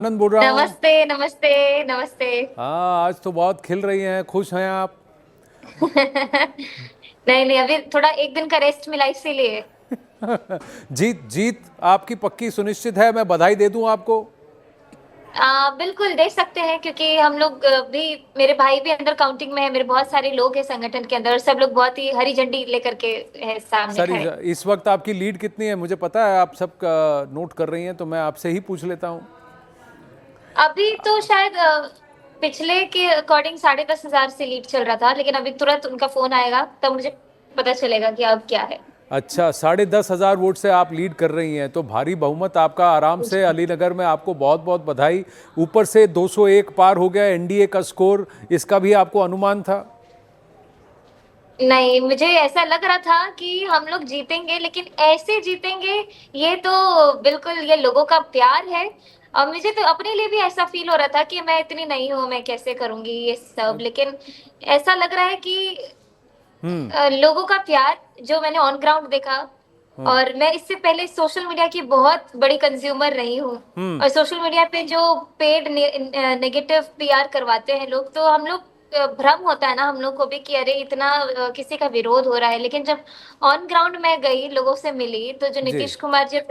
आनंद बोल रहा हूँ। नमस्ते नमस्ते नमस्ते। हाँ, आज तो बहुत खिल रही हैं, खुश हैं आप। नहीं नहीं, अभी थोड़ा एक दिन का रेस्ट मिला इसीलिए। जीत जीत आपकी पक्की सुनिश्चित है, मैं बधाई दे दूं आपको। बिल्कुल दे सकते हैं क्योंकि हम लोग भी, मेरे भाई भी अंदर काउंटिंग में है, मेरे बहुत सारे लोग हैं संगठन के अंदर और सब लोग बहुत ही हरी झंडी लेकर के है सामने सर, खड़े। इस वक्त आपकी लीड कितनी है? मुझे पता है आप सब नोट कर रही हैं, तो मैं आपसे ही पूछ लेता हूँ। अभी तो शायद पिछले के अकॉर्डिंग 10,500 से लीड चल रहा था, लेकिन अभी तुरंत उनका फोन आएगा तब मुझे पता चलेगा कि अब क्या है। अच्छा, 10,500 वोट से आप लीड कर रही हैं, तो भारी बहुमत आपका आराम से। अलीनगर में आपको बहुत बहुत बधाई। ऊपर से 201 पार हो गया एनडीए का स्कोर, इसका भी आपको अनुमान था? नहीं, मुझे ऐसा लग रहा था कि हम लोग जीतेंगे, लेकिन ऐसे जीतेंगे ये तो बिल्कुल, ये लोगों का प्यार है। और मुझे तो अपने लिए भी ऐसा फील हो रहा था कि मैं इतनी नहीं हूं, मैं कैसे करूंगी ये सब, लेकिन ऐसा लग रहा है कि हम्म। लोगों का प्यार जो मैंने ऑन ग्राउंड देखा। हम्म। और मैं इससे पहले सोशल मीडिया की बहुत बड़ी कंज्यूमर रही हूँ। हम्म। और सोशल मीडिया पे जो पेड नेगेटिव पीआर करवाते हैं लोग, तो हम लोग भ्रम होता है ना हम लोग को भी कि अरे इतना किसी का विरोध हो रहा है, लेकिन जब ऑन ग्राउंड में गई, लोगों से मिली, तो जो जी। नीतीश कुमार जी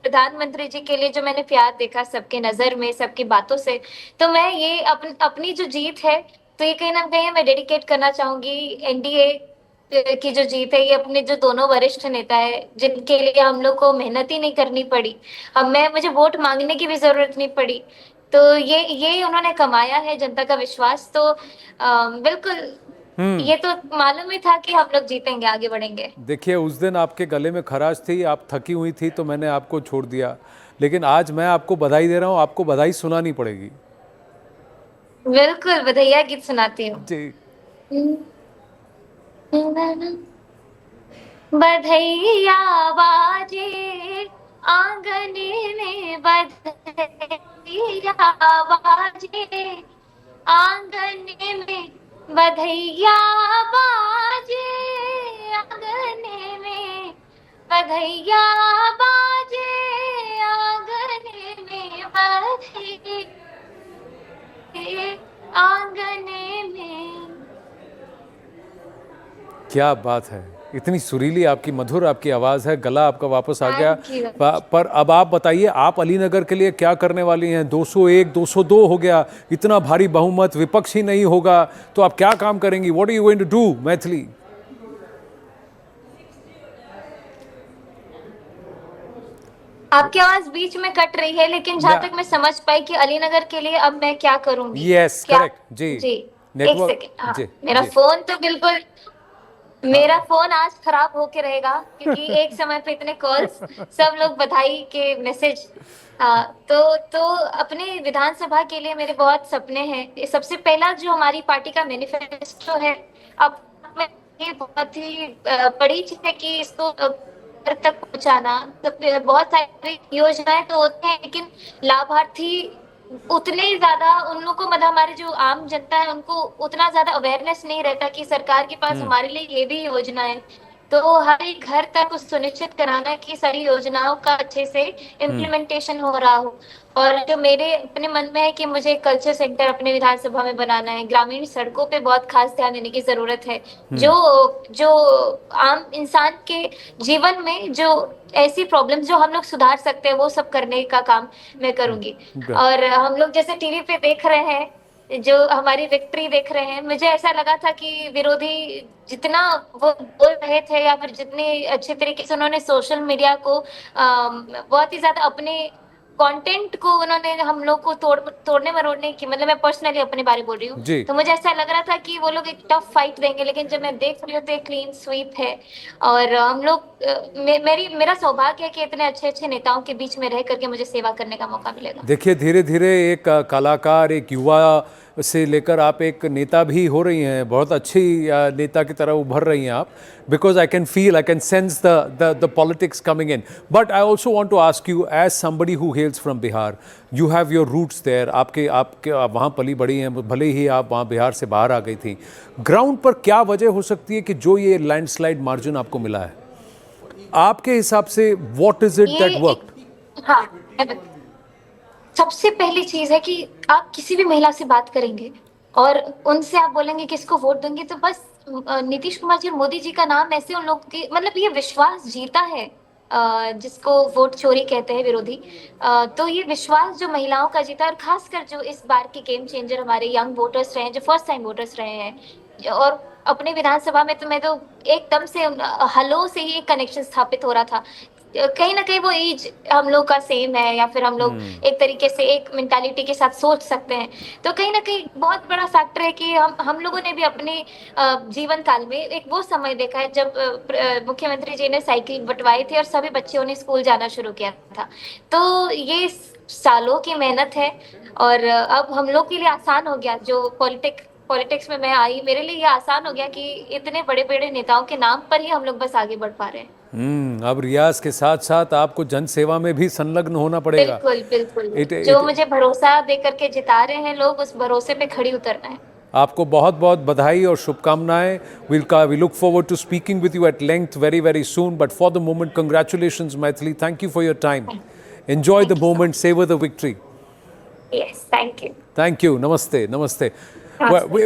प्रधानमंत्री जी के लिए जो मैंने प्यार देखा सबके नजर में, सबकी बातों से, तो मैं ये अपनी जो जीत है, तो ये कहीं ना कहीं मैं डेडिकेट करना चाहूंगी एनडीए की जो जीत है, ये अपने जो दोनों वरिष्ठ नेता है जिनके लिए हम लोग को मेहनत ही नहीं करनी पड़ी। अब मैं मुझे वोट मांगने की भी जरूरत नहीं पड़ी, तो ये उन्होंने कमाया है जनता का विश्वास। तो बिल्कुल, हम्म। ये तो मालूम ही था कि हम लोग जीतेंगे, आगे बढ़ेंगे। देखिए, उस दिन आपके गले में खराश थी, आप थकी हुई थी, तो मैंने आपको छोड़ दिया। लेकिन आज मैं आपको बधाई दे रहा हूँ, आपको बधाई सुनानी पड़ेगी। बिल्कुल, बधाइया गीत सुनाती हूँ। जी। बधैया बाजे आंगन में, बधैया बाजे आंगन में, बधैया बाजे आंगन में, बधैया बाजे आंगन में, बधैया आंगन में। क्या बात है! इतनी सुरीली आपकी, मधुर आपकी आवाज़ है, गला आपका वापस आ गया। Thank you. पर अब आप बताइए, आप अलीनगर के लिए क्या करने वाली हैं? 201, 202 हो गया, इतना भारी बहुमत, विपक्ष ही नहीं होगा, तो आप क्या काम करेंगी? What are you going to do? Maithili. आपकी आवाज बीच में कट रही है, लेकिन जहां मैं तक मैं समझ पाई कि अलीनगर के लिए अब मैं क्या करूंगी। यस, क्या? करेक्ट जी। जी। एक सेकेंड, नेटवर्क। हाँ। जी। मेरा जी। फोन तो बिल्कुल, मेरा हाँ। फोन आज खराब होके रहेगा क्योंकि एक समय पे इतने कॉल्स, सब लोग बधाई के मैसेज। तो अपने विधानसभा के लिए मेरे बहुत सपने हैं। ये सबसे पहला जो हमारी पार्टी का मैनिफेस्टो है, अब में ये बहुत ही बड़ी चीज है कि इसको घर तक पहुंचाना। बहुत सारी योजनाएं तो होती हैं, लेकिन लाभार्थी उतने ज्यादा उन लोग को, मतलब हमारे जो आम जनता है उनको उतना ज्यादा अवेयरनेस नहीं रहता कि सरकार के पास हम्म। हमारे लिए ये भी योजना है। तो हर एक घर तक उस सुनिश्चित कराना कि सारी योजनाओं का अच्छे से हम्म। इम्प्लीमेंटेशन हो रहा हो। और जो मेरे अपने मन में है कि मुझे कल्चर सेंटर अपने विधानसभा में बनाना है, ग्रामीण सड़कों पे बहुत खास ध्यान देने की जरूरत है। जो हम्म। जो आम इंसान के जीवन में जो ऐसी प्रॉब्लम्स जो हम लोग सुधार सकते हैं, वो सब करने का काम मैं करूंगी। हम्म। और हम लोग जैसे टीवी पे देख रहे हैं, जो हमारी विक्ट्री देख रहे हैं, मुझे ऐसा लगा था कि विरोधी जितना वो बोल रहे थे या फिर जितने अच्छे तरीके से उन्होंने सोशल मीडिया को बहुत ही ज्यादा अपने कंटेंट को उन्होंने हम लोग को तोड़ने मरोड़ने की, मतलब मैं पर्सनली अपने बारे में बोल रही हूँ, जी। तो मुझे ऐसा लग रहा था कि वो लोग एक टफ फाइट देंगे, लेकिन जब मैं देख रही हूँ तो एक क्लीन स्वीप है। और हम लोग मेरा सौभाग्य है कि इतने अच्छे अच्छे नेताओं के बीच में रह करके मुझे सेवा करने का मौका मिलेगा। देखिए, धीरे धीरे एक कलाकार, एक युवा से लेकर आप एक नेता भी हो रही हैं। बहुत अच्छी नेता की तरह उभर रही हैं आप। Because I can feel, I can sense the politics coming in. But I also want to ask you, as somebody who hails from Bihar, you have your roots there. आपके आपके आप वहाँ पली बड़ी हैं, भले ही आप वहाँ बिहार से बाहर आ गई थी। ग्राउंड पर क्या वजह हो सकती है कि जो ये लैंडस्लाइड मार्जिन आपको मिला है? आपके हिसाब से व्हाट इज इट ये दैट वर्कड? एक, हाँ, सबसे पहली चीज है कि आप किसी भी महिला से बात करेंगे और उनसे आप बोलेंगे कि इसको वोट दूंगी, तो बस नीतीश कुमार जी और मोदी जी का नाम ऐसे उन लोग की, मतलब ये विश्वास जीता है, जिसको वोट चोरी कहते हैं विरोधी। तो ये विश्वास जो महिलाओं का जीता है, और खासकर जो इस बार के गेम चेंजर हमारे यंग वोटर्स रहे हैं, जो फर्स्ट टाइम वोटर्स रहे हैं, और अपने विधानसभा में तो मैं तो एकदम से हलो से ही एक कनेक्शन स्थापित हो रहा था। कहीं ना कहीं वो एज हम लोग का सेम है, या फिर हम लोग एक तरीके से एक मेंटालिटी के साथ सोच सकते हैं। तो कहीं ना कहीं बहुत बड़ा फैक्टर है कि हम लोगों ने भी अपने जीवन काल में एक वो समय देखा है जब मुख्यमंत्री जी ने साइकिल बंटवाई थी और सभी बच्चों ने स्कूल जाना शुरू किया था। तो ये सालों की मेहनत है, और अब हम लोग के लिए आसान हो गया। जो पॉलिटिक्स में मैं आई, मेरे लिए ये आसान हो गया कि इतने बड़े बड़े नेताओं के नाम पर ही हम लोग बस आगे बढ़ पा रहे हैं। अब रियाज के साथ साथ आपको जन सेवा में भी संलग्न होना पड़ेगा। बिल्कुल बिल्कुल, इट जो मुझे भरोसा दे करके जिता रहे हैं लोग, उस भरोसे पे खड़ी उतरना है। आपको बहुत बहुत बधाई और शुभकामनाएं। We look forward to speaking with you at length very very soon, but for the moment congratulations Maithili, thank you for your time. Enjoy the moment, savour the victory. Yes, thank you. Thank you. नमस्ते नमस्ते। नमस्ते। We